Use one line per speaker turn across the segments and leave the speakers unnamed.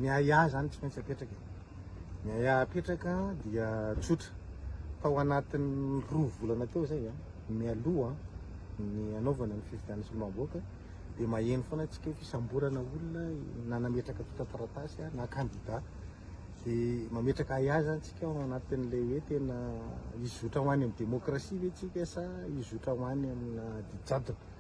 ny aya zany tsy maintsy apetraka ny aya apetraka dia tsotra fa ao anatin'ny 2 volana teo zay mialoha ny anaovana ny fifidianana solombaboaka dia maheno foana antsika hoe fisamborana olona na nametraka taratasy na candidat dia mametraka aya zany tsika ao anatin'ilay hoe tena izotra ho any amin'ny demokrasia ve tsika sa izotra ho any amina didjadona.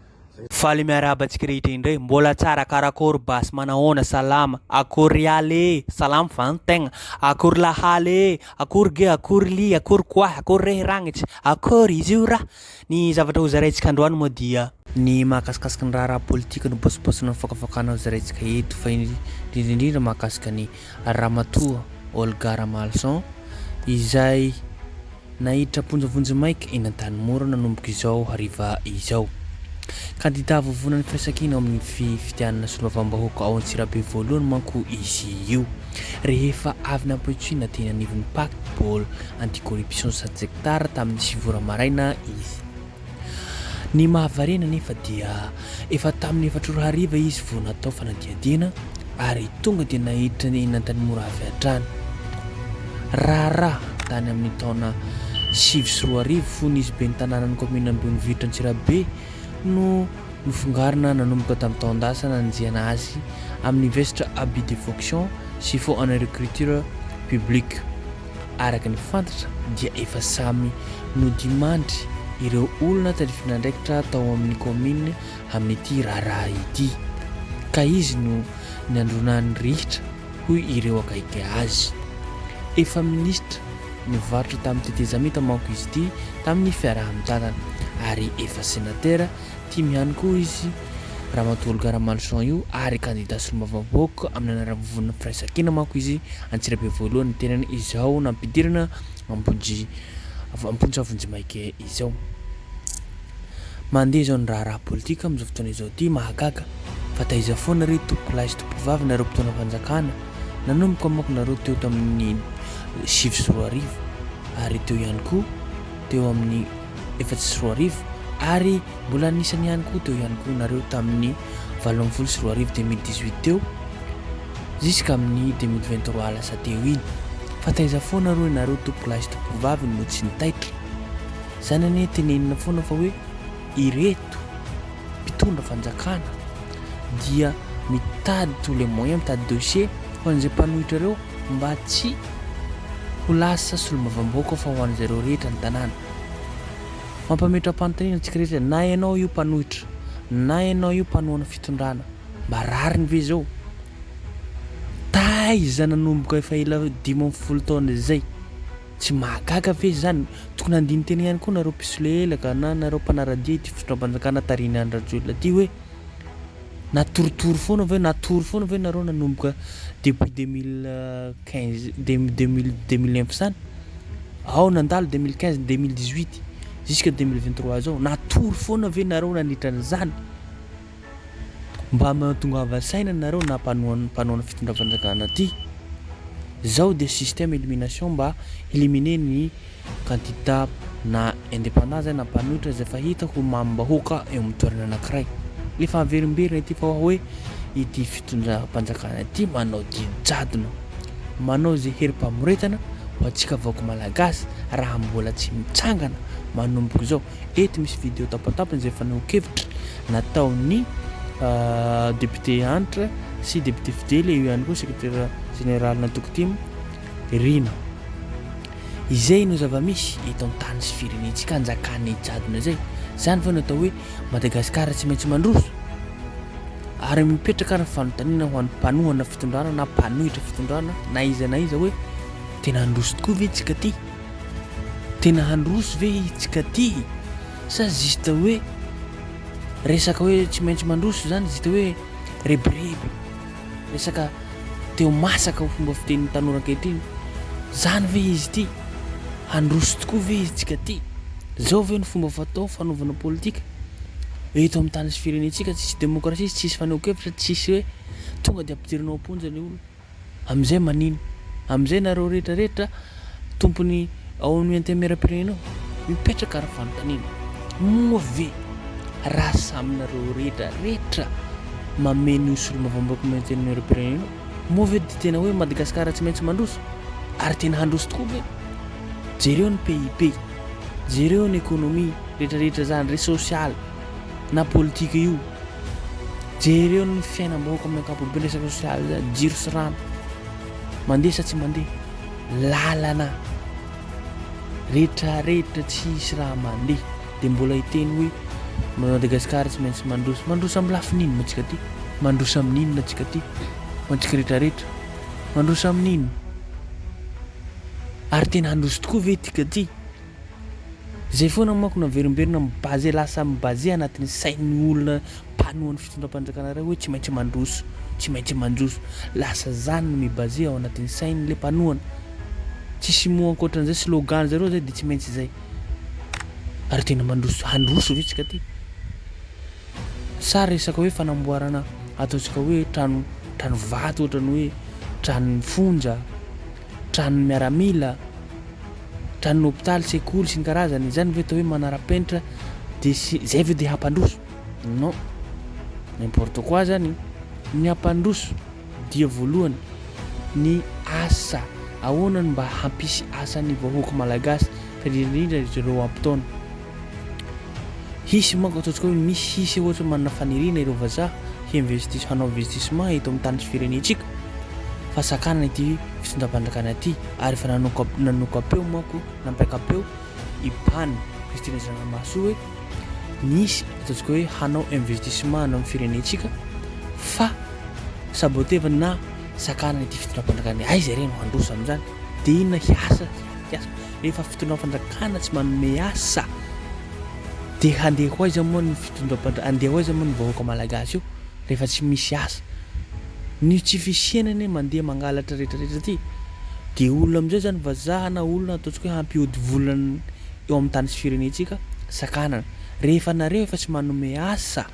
Faly miaraba antsika rehetra indray mbola tsara karakory basy manahoana salama akory ale salama vantegna akory lahaly akory ge akory li akory kwa akory rehiragnitsy akory izy io raha ny zavatra ho zaraintsika androany moa dia ny mahakasikasika ny raha politika ny bosibosina ny fakafakana ho zaraintsika eto fa indrindrindrindra mahakasika ny Ramatoa Olga Ramalson izay nahiditra ponjavonjy maika eny an-tanimora nanomboka izao hariva izao. Kandida vovonan'ny firaisan-kina amin'ny fifidianana solombavambahoaka ao Antsirabe voalohany manko izy io rehefa avy nampitsiana teny anivon'ny pacte anti-corruption sectara tamin'ny 9 maraina izy. Ny mahavarena nefa dia efa tamin'ny 4 hariva izy vao natao fanadihadiana ary tonga dia nahiditra eny an-tanimora avy hatrany raha tany amin'ny taona 20 fony izy be ny tanànan'ny commune Ambonivohitra Antsirabe no nofongarina nanomboka tamin'ny taon-dasana nanjiana azy amin'ny vestre habit de fonction sy faux en écriture publique. Araka ny fantatra dia efa samy no dimandry ireo olona tadrifina ndraikitra tao amin'ny commune amin'ity raharaha ity ka izy no nandronany rihitra hoy ireo akaiky azy. Efa ministra nivarotra tamin'ny tetezamita manko izy ity tamin'ny fiarahamin-tanana ary efa sénateur tia mihany koa izy Ramatoa Olga Ramalson io ary candidat solombavambahoaka amin'ny anaran'ny firaisan-kina manko izy Antsirabe voalohany ny tenany izao nampidirana amponjavonjy maika izao. Mandeha izao ny raha politika amin'izao fotoana izao ity mahagaga fa taiza foana ry tompoko lahy sy tompoko vavy nareo mpitona fanjakana nanomboka manko nareo teo tamin'ny 7 ary teo ihany koa teo amin'ny 4 ary mbola nisany ihany koa teo ihany koa nareo tamin'ny 18 2018 teo jusqu'à amin'ny 2023 lasa teo iny fa taiza foana reo nareo tompoko lahy sy tompoko vavy no tsy nitaitra zany ane tenenina foana fa hoe ireto mpitondra fanjakana dia mitady tous les moyens mitady dossier ho an'izay mpanohitra reo mba tsy ho lasa solombavambahoaka fa ho an'izareo rehetra ny tanàna. Mampametra-panontaniana antsika rehetra na ianao io mpanohitra na ianao io mpanohana fitondrana mba rariny ve zao taiza nanomboka efa ela 10 taona zay tsy mahagaga ve zany tokony andiny teny ihany koa nareo pisole elaka na nareo mpanaradia ity fitondram-panjakana tariny andrajolona ty hoe natoritory foana ve nareo nanomboka depuis 2001 zany ao nandalo 2015 2018 jusqu'à 2023 zao natory foana ve nareo nanitra an'izany mba mahatongava saina nareo na mpanohana fitondram-panjakana ty zao dia système élimination mba éliminer ny candidat na indépendant zay na mpanohitra zay fa hita ho mambahoaka eo amin'ny toerana anankiray efa averimberina ity fa hoe ity fitondram-panjakana ty manao didjadona manao zay herim-pamoretana ho antsika vahoaka malagasy raha mbola tsy mitsangana manomboka zao. Eto misy vidéo tapatapany zay fanao-kevitra nataon'ny député antre sy député fidèle eo ihany koa secrétaire général natoko timo Rina izay no zava-misy eto amin'ny tany sy firenentsika anjakany jadona zay zany fa natao hoe Madagasikara tsy maintsy mandroso ary mipetraka ny fanontaniana ho an'ny mpanohana fitondrana na mpanohitra fitondrana na iza hoe tena handroso tokoa ve itsika ty tena handroso ve itsika ty sa juste hoe resaka hoe tsy maintsy mandroso zany juste hoe rebireby resaka teo masaka ho fomba fitenin'ny tanora ankehitriny zany ve izy ty handroso tokoa ve izy tsika ty zao ve ny fomba fatao fanaovana politika eto amin'ny tany sy firenentsika tsisy demokrasia tsisy faneho-kevitra tsisy hoe tonga dia ampidirinao amponja ny olo am'izay manino am'izay nareo rehetrarehetra tompony ao amin'ny antemeram-pirenenao mipetraka raha fanontaniana moa ve raha saminareo rehetrarehetra mameno solombavambahoaka amin'ny antemeram-pirenenao moa ve dia tena hoe Madagasikara tsy maintsy mandroso ary tena handroso tokoa ve? Jereo ny PIB, jereo ny économie rehetrarehetra zany re social na politika io, jereo ny fiainam-bahoaka amin'ny ankapobeny resaka social zany, jiro sy rano mandeha sa tsy mandeha, lalana rehetrarehetra tsisy raha mandeha, dia mbola hiteny hoe Madagasikara tsy maintsy mandroso. Mandroso amin'ny lafin'inona antsika ty? Mandroso amin'inona antsika ty? Antsika rehetrarehetra mandroso amin'inona? Ary tena handroso tokoa ve tika ty? Zay foana manko naverimberina mibaze lasa mibaze anatin'ny sain'ny olona mpanohan'ny fitondram-panjakana hoe tsy maintsy mandroso, tsy maintsy mandroso. Lasa zany no mibaze ao anatin'ny sain'le mpanohana. Tsisy moa ankoatran'izay slogan zareo zay dia tsy maintsy zay. Ary tena mandroso, handroso ve tsika ty? Sa resaka hoe fanamboarana ataontsika hoe trano vato ohatrany hoe tranon'ny fonja, tranon'ny miaramila, tranon'ny hôpitaly, sekoly sy ny karazany, zany ve atao hoe manara-penitra dia zay ve dia hampandroso? Non, n'importe quoi zany. Ny hampandroso dia voalohany ny asa, ahoana ny mba hampisy asa ny vahoaka malagasy indrindra ireo ampitaona. Hisy manko ataontsika hoe misy hisy ohatra manana faniriana ireo vazaha hanao investissement eto amin'ny tany sy firenentsika, fa sakanana ity fitondram-panjakana ity. Ary efa nanokapeo manko, nampaikapeo ibany Christine Zanamaso hoe nisy ataontsika hoe hanao investissement hanao amin'ny firenentsika fa saboteva na sakanana ity fitondram-panjakana. Aiza ireny handroso amin'izany? Dia inona hiasa? Rehefa fitondram-panjakana tsy manome asa dia handeha ho aiza moa ny fitondram-panjakana, handeha ho aiza moa ny vahoaka malagasy io rehefa tsy misy asa? Ny tsy fisianany mandeha mangalatra rehetrarehetra ty dia olona amin'izay zany vazaha na olona ataontsika hoe hampiody volana eo amin'ny tany sy firenentsika sakanana. Rehefa nareo efa tsy manome asa,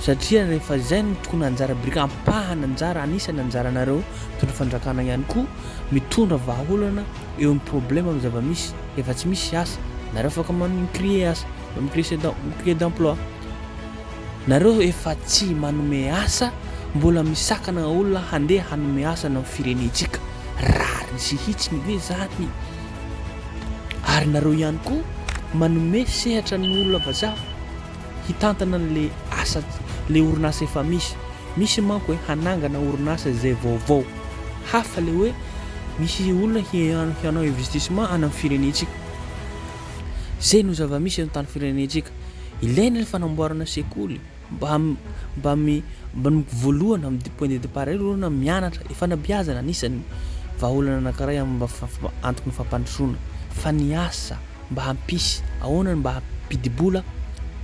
satria rehefa zay no tokony anjara brika ampahana anjara, anisany anjaranareo mitondra fanjakana ihany koa mitondra vahaolana eo amin'ny problème amin'ny zava-misy. Rehefa tsy misy asa, nareo afaka micréer asa, micréer d'emploi. Nareo efa tsy manome asa, mbola misakana olona handeha hanome asa na firenentsika, rariny sy hitsiny ve zany? Ary nareo ihany koa manome sehatra ny olona vazaha hitantana an'le asa, le orinasa efa misy manko hoe hanangana orinasa zay vaovao hafa, le hoe misy olona hanao investissement ana amin'ny firenentsika. Zay no zava-misy amin'ny tany firenentsika. Ilaina ny fanamboarana sekoly mba voalohana amin'ny point de départ olona mianatra fanabeazana, anisan'ny vahaolana anankiray mba antoky ny fampandrosoana. Fa ny asa mba hampisy ahoana mba hampidibola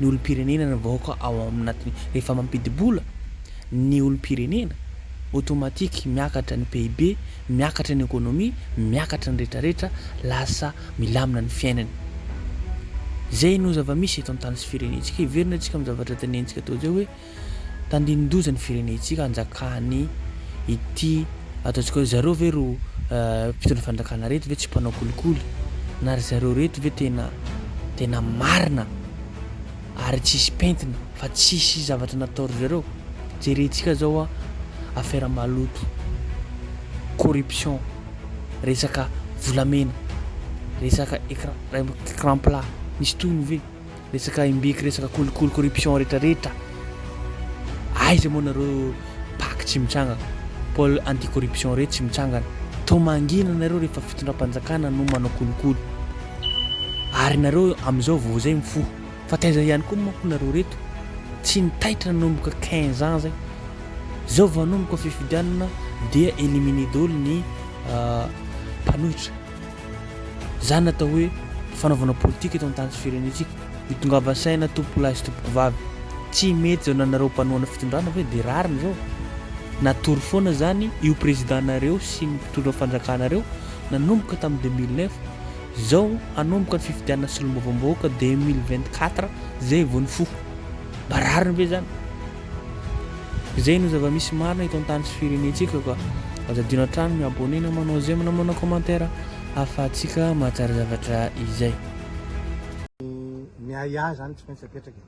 ny olom-pirenena na vahoaka ao aminatiny. Rehefa mampidibola ny olom-pirenena, automatique miakatra ny PIB, miakatra ny économie, miakatra ny rehetrarehetra, lasa milamina ny fiainany. Zay no zava-misy eto amin'ny tany sy firenentsika. Iverina antsika amin'ny zavatra tenentsika tao zay hoe tandindozany firenentsika anjakany ity ataontsika hoe zareo ve ro mpitondra fanjakana reto ve tsy mpanao kolikoly, na ry zareo reto ve tena marina ary tsisy pentina fa tsisy zavatra natao ry zareo. Jerentsika zao affaire maloto, corruption, resaka volamena, resaka écran plat, misy tono ve resaka imbiky, resaka kolikoly, corruption rehetrarehetra. Aiza moa nareo paky tsy mitsangana, pôle anti-corruption reto tsy mitsangana. Tao mangina nareo rehefa fitondram-panjakana no manao kolikoly, ary nareo amin'izao vao zay mifoha. Fa taiza ihany koa manko nareo reto tsy nitaitra nanomboka 15 ans zay. Zao vao nanomboka fifidianana dia éliminer daholo ny mpanohitra. Zany natao hoe fanaovana politika eto an-tany sy firenentsika, mitongava saina tompoko lahy sy tompoko vavy. Tsy mety zao nanareo mpanohana fitondrana hoe dia rariny zao. Natory foana zany io présidentareo sy ny mpitondra fanjakanareo nanomboka tamin'ny 2009, zao hanomboka ny fifidianana sy lombavam-bahoaka 2024 zay vao nifoha. Mba rariny ve zany? Zay no zava-misy marina eto an-tany sy firenentsika ka azadina trano miabonena manao zay manao commentaire ahafahantsika mahatsara zavatra izay.
Ny aya zany tsy maintsy apetraka.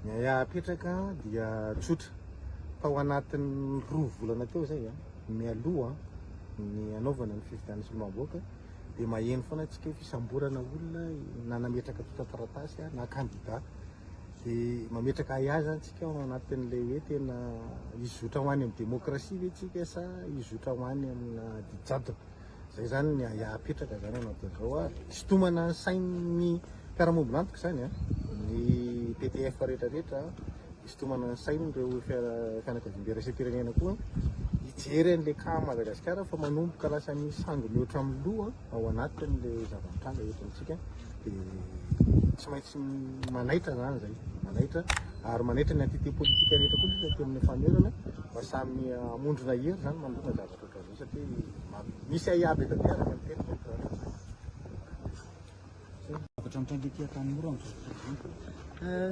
Ny aya apetraka dia tsotra tao anatin'ny 2 volana teo zay mialoha ny anaovana ny fifidianana solomaboaka dia maheno foana antsika fisamborana olona na nametraka taratasy na candidat dia mametraka aiazy antsika ao anatin'ilay hoe tena izotra ho any amin'ny démocratie ve tsika sa izotra ho any amina dijado zay zany ny apetraka zany anatin'izao sitomana sain'ny mpiara-mombona antoka zany ny TTF rehetrarehetra sitomana sainy ireo fianakaviam-berasim-pirenena koa hijery an'ilay ka Madagasikara fa manomboka lasa ny sango mihoatra amin'ny loha ao anatin'ilay zava-mitranga entintsika dia tsy maintsy manaitra zany zay manaitra ary manaitra ny entité politika rehetra koa ny amin'ny famerana mba samy amondrona hery zany manomboka zavatra ohatran'izay satria misy aiaby eto dia araka ny teny
zavatra mitranga ety Tanimora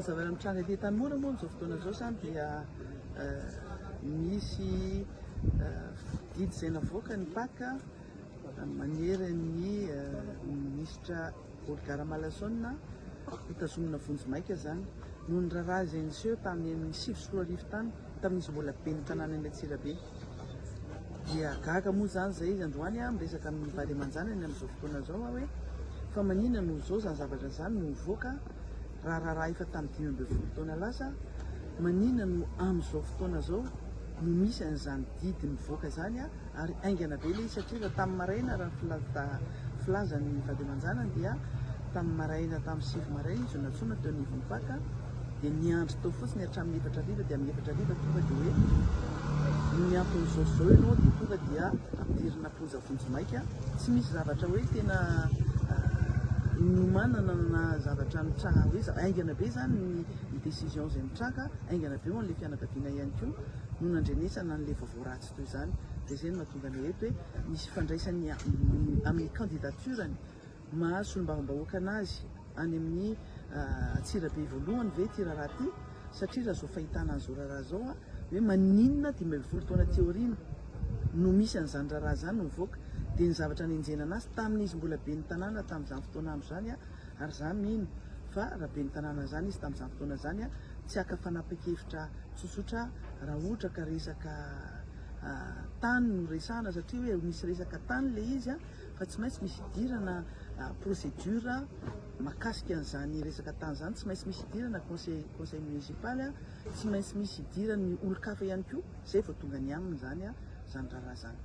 zavatra mitranga ety Tanimora moa amin'izao fotoana izao zany dia misy didy izay navoaka ny paka maneran'ny ministra Olgara Malasona hitazomina vonjy maika zany noho ny raharaha izay niseho tamin'ny 7 tany tamin'izy mbola ben'ny tanàna eny Antsirabe dia gaga moa zany zay izy androany miresaka amin'ny vady aman-janany amin'izao fotoana izao hoe fa manina no zao zany zavatra zany no mivoaka raharaha efa tamin'ny 15 taona lasa manina no amin'izao fotoana zao no misy an'izany didy mivoaka zany ary aingana be ilay satria raha tamin'ny maraina raha filazan'ny vady aman-janany dia tamin'ny maraina tamin'ny 7 maraina izy natsoina teo anivon'ny paka dia niandry tao fotsiny hatramin'ny 4 hariva dia amin'ny 4 hariva tonga dia hoe ny anton'izao zao ianao dia tonga dia ampidirina ponja vonjy maika tsy misy zavatra hoe tena nomanana na zavatra mitranga hoe aingana be zany ny décision zay mitranga aingana be ho an'ilay fianakaviana ihany koa no nandrenesana n'ilay vaovao ratsy toy izany dia zay no mahatonga ny eto hoe misy fandraisany amin'ny candidaturany mahasolombavambahoaka anazy any amin'ny Antsirabe voalohany ve ty raharaha ty satria raha zao fahitana an'izao raharaha zao hoe maninona 12 taona teorina no misy an'izany raharaha zany no mivoaka dia ny zavatra nenjena anazy tamin'izy mbola be ny tanàna tamin'izany fotoana amin'izany ary zany mino fa raha be ny tanàna zany izy tamin'izany fotoana zany tsy aka fanapa-kevitra tsotsotra raha ohatra ka resaka tany no resahana satria hoe misy resaka tany le izy fa tsy maintsy misy idirana procédure mahakasika an'izany resaka tany zany tsy maintsy misy idirana conseil municipal tsy maintsy misy idirany olo-kafa ihany koa zay vao tonga ny aminy zany zany raharaha zany